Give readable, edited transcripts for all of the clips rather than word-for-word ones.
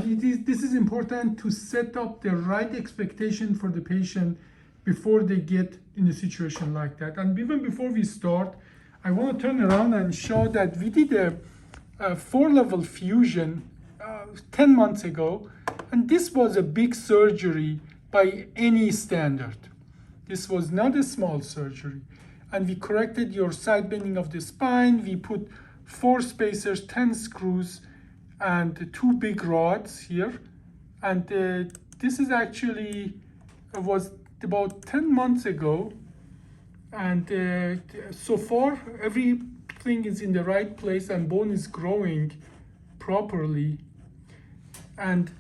This is important to set up the right expectation for the patient before they get in a situation like that. And even before we start, I want to turn around and show that we did a 4-level fusion 10 months ago, and this was a big surgery by any standard. This was not a small surgery. And we corrected your side bending of the spine. We put 4 spacers, 10 screws, and 2 big rods here. And this is actually was about 10 months ago. And so far, everything is in the right place and bone is growing properly. And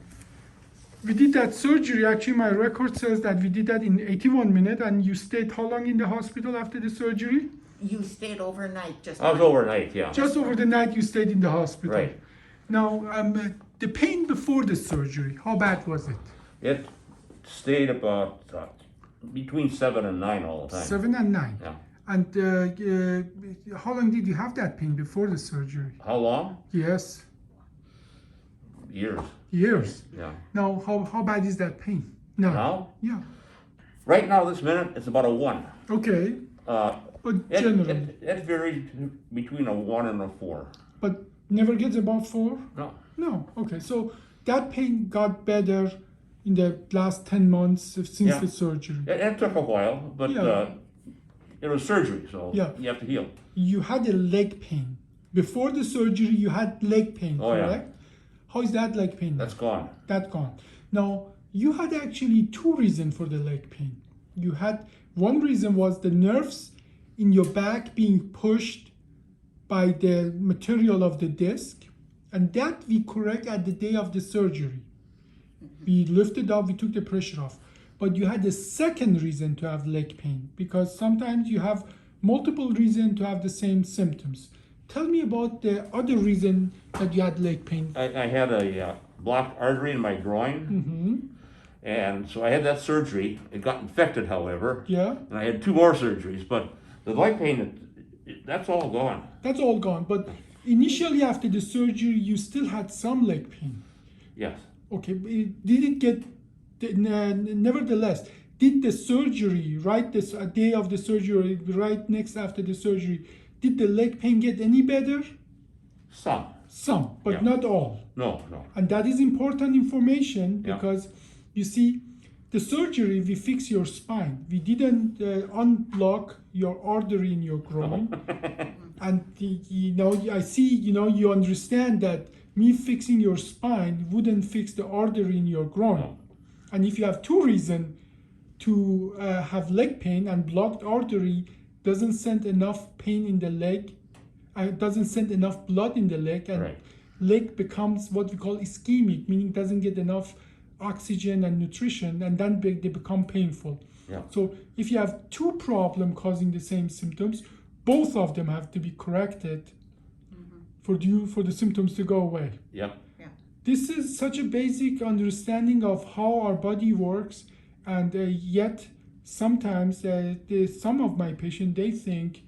we did that surgery. Actually, my record says that we did that in 81 minutes. And you stayed how long in the hospital after the surgery? You stayed overnight, just I was overnight, yeah. Just over the night you stayed in the hospital. Right. Now, the pain before the surgery, how bad was it? It stayed about between 7 and 9 all the time. 7 and 9. Yeah. And how long did you have that pain before the surgery? How long? Yes. Years. Years. Yeah. Now, how bad is that pain? No. Now? Yeah. Right now, this minute, it's about a 1. Okay. But generally. It varies between a 1 and a 4. But never gets above 4? No. No. Okay. So that pain got better in the last 10 months since the surgery. It took a while, but it was surgery, so you have to heal. You had a leg pain. Before the surgery, you had leg pain, correct? Yeah. How is that leg pain? That's gone. That's gone. Now, you had actually 2 reasons for the leg pain. You had, one reason was the nerves in your back being pushed by the material of the disc, and that we correct at the day of the surgery. We lifted up, we took the pressure off. But you had a second reason to have leg pain, because sometimes you have multiple reasons to have the same symptoms. Tell me about the other reason that you had leg pain. I had a blocked artery in my groin, and so I had that surgery. It got infected, however, and I had 2 more surgeries, but the leg pain, that's all gone. That's all gone, but initially after the surgery, you still had some leg pain. Yes. Okay, did it get, nevertheless, did the surgery, right, this day of the surgery, right next after the surgery, did the leg pain get any better? Some, but not all. No. And that is important information because, you see, the surgery, we fix your spine. We didn't unblock your artery in your groin. And, I see, you understand that me fixing your spine wouldn't fix the artery in your groin. No. And if you have 2 reasons to have leg pain, and blocked artery doesn't send enough pain in the leg, doesn't send enough blood in the leg, and leg becomes what we call ischemic, meaning doesn't get enough oxygen and nutrition, and then they become painful. Yeah. So if you have 2 problems causing the same symptoms, both of them have to be corrected for the symptoms to go away. Yeah. This is such a basic understanding of how our body works, and yet sometimes some of my patients, they think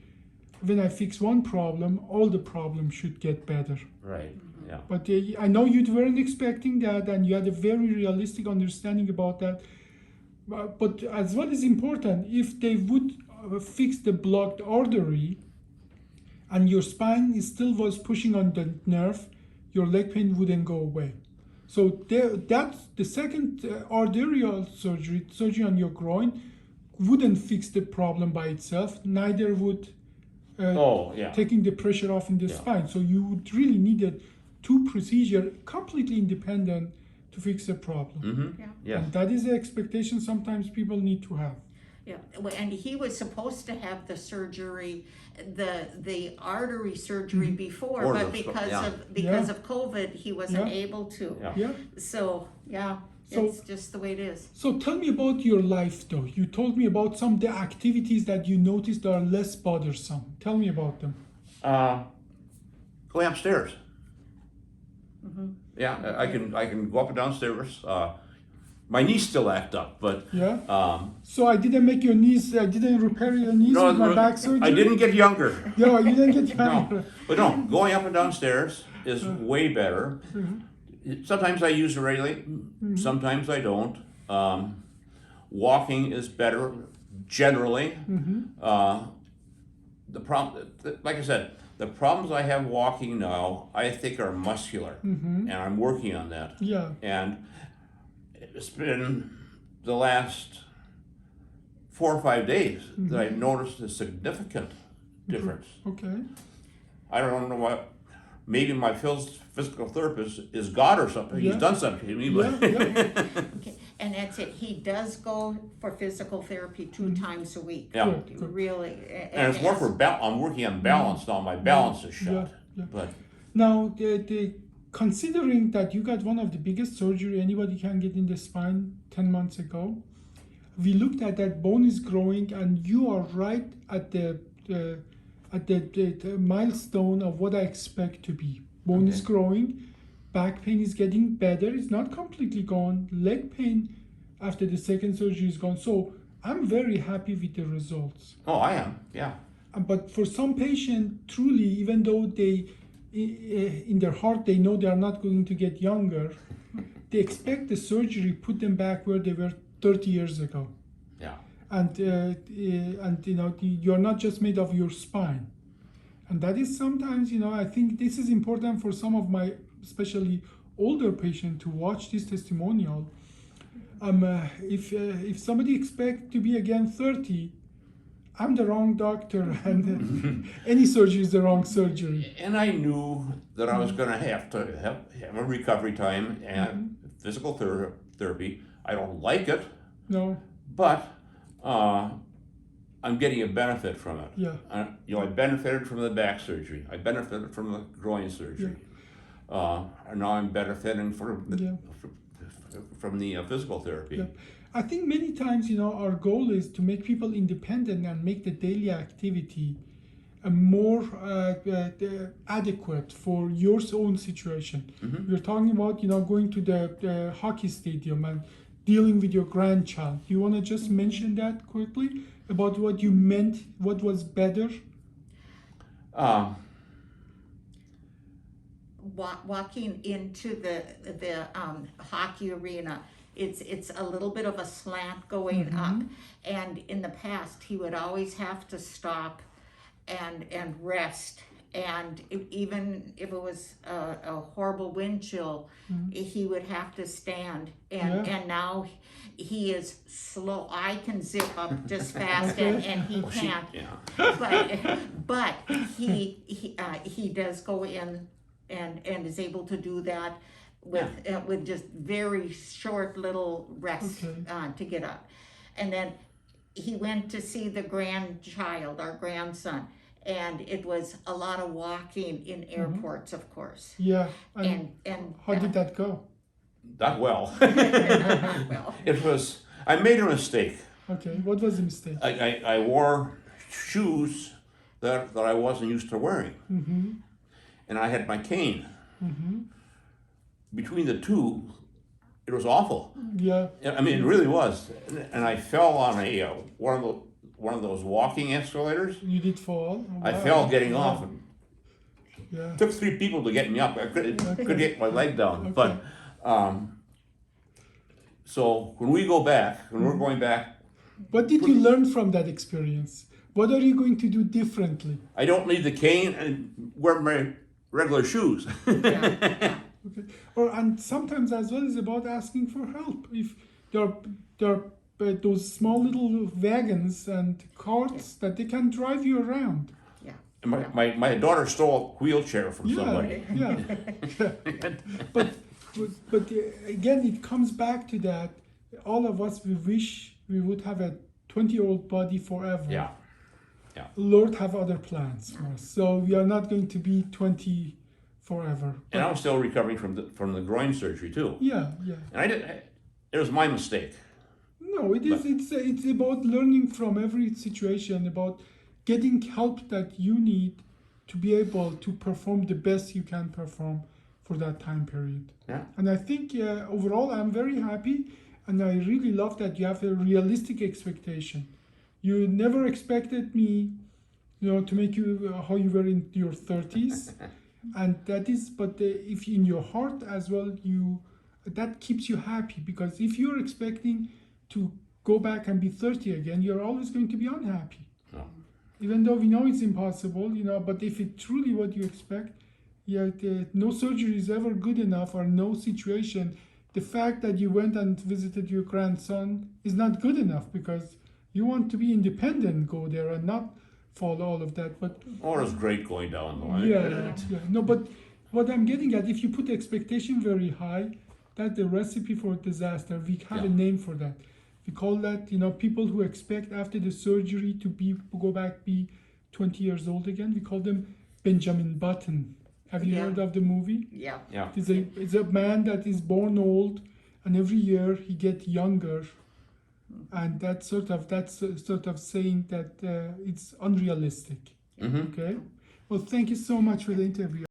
when I fix one problem, all the problems should get better. Right, yeah. But I know you weren't expecting that, and you had a very realistic understanding about that. But as well as important, if they would fix the blocked artery and your spine still was pushing on the nerve, your leg pain wouldn't go away. So that's the second arterial surgery on your groin, wouldn't fix the problem by itself. Neither would taking the pressure off in the spine. So you would really need 2 procedures completely independent to fix the problem. And that is the expectation sometimes people need to have. Yeah, and he was supposed to have the surgery, the artery surgery before, but because of COVID, he wasn't able to. So it's just the way it is. So tell me about your life, though. You told me about some of the activities that you noticed are less bothersome. Tell me about them. Going upstairs. Yeah, I can go up and down stairs. My knees still act up, but so I didn't make your knees. I didn't repair your knees with my back surgery. I didn't get younger. No, you didn't get younger. No, but no, going up and down stairs is way better. Sometimes I use the regulate, sometimes I don't. Walking is better generally. The problem, like I said, the problems I have walking now, I think are muscular, and I'm working on that. Yeah. And it's been the last 4 or 5 days that I've noticed a significant difference. Okay. I don't know what. Maybe my physical therapist is God or something. He's done something to me. But Okay. And that's it. He does go for physical therapy 2 times a week. Yeah. Really. And it's more for I'm working on balance now. My balance is shot. Yeah. But now, considering that you got one of the biggest surgery anybody can get in the spine 10 months ago, we looked at that bone is growing, and you are right at the milestone of what I expect to be. Bone is growing, back pain is getting better. It's not completely gone. Leg pain after the second surgery is gone. So I'm very happy with the results. oh, I am. Yeah. But for some patient, truly, even though they, in their heart, they know they are not going to get younger, they expect the surgery put them back where they were 30 years ago. Yeah. And you know, you're not just made of your spine. And that is sometimes, you know, I think this is important for some of my, especially older patients, to watch this testimonial. If somebody expects to be again 30, I'm the wrong doctor, and any surgery is the wrong surgery. And I knew that I was going to have a recovery time and physical therapy. I don't like it. No. But I'm getting a benefit from it. Yeah. I benefited from the back surgery. I benefited from the groin surgery. And now I'm benefiting from the physical therapy. Yeah. I think many times, you know, our goal is to make people independent and make the daily activity more adequate for your own situation. We're talking about, you know, going to the hockey stadium and dealing with your grandchild. You want to just mention that quickly about what you meant, what was better? Walking into the hockey arena, it's a little bit of a slant going up, and in the past he would always have to stop and rest, and even if it was a horrible wind chill, he would have to stand, and now he is slow. I can zip up just fast, and he can't. But he does go in and is able to do that with just very short little rests to get up. And then he went to see the grandchild, our grandson, and it was a lot of walking in airports, of course. Yeah. And how did that go? Not well. well. It was. I made a mistake. Okay. What was the mistake? I wore shoes that I wasn't used to wearing, and I had my cane. Between the two, it was awful. Yeah. I mean, it really was. And I fell on one of those walking escalators. You did fall? Oh, I wow. fell getting off. And Yeah. it took 3 people to get me up. I could get my leg down. But so when we're going back. What did you learn from that experience? What are you going to do differently? I don't need the cane and wear my regular shoes. Okay. And sometimes as well is about asking for help. If there are those small little wagons and carts that they can drive you around. Yeah. My daughter stole a wheelchair from somebody. Yeah. But again, it comes back to that. All of us, we wish we would have a 20-year-old body forever. Yeah. Lord have other plans for us. So we are not going to be 20 forever. And I'm still recovering from the groin surgery too. Yeah. And it was my mistake. No, it is. It's about learning from every situation, about getting help that you need to be able to perform the best you can perform for that time period. Yeah. And I think overall, I'm very happy, and I really love that you have a realistic expectation. You never expected me, to make you how you were in your 30s. And that is, but if in your heart as well, that keeps you happy, because if you're expecting to go back and be 30 again, you're always going to be unhappy. No. Even though we know it's impossible, but if it's truly what you expect, no surgery is ever good enough, or no situation. The fact that you went and visited your grandson is not good enough, because you want to be independent, go there and not follow all of that. But or it's great going down the line. Yeah. No, but what I'm getting at, if you put expectation very high, that's the recipe for disaster. We have a name for that. We call that, people who expect after the surgery to go back, be 20 years old again. We call them Benjamin Button. Have you heard of the movie? Yeah. It's a man that is born old, and every year he gets younger. And that's sort of saying that it's unrealistic. Mm-hmm. Okay. Well, thank you so much for the interview.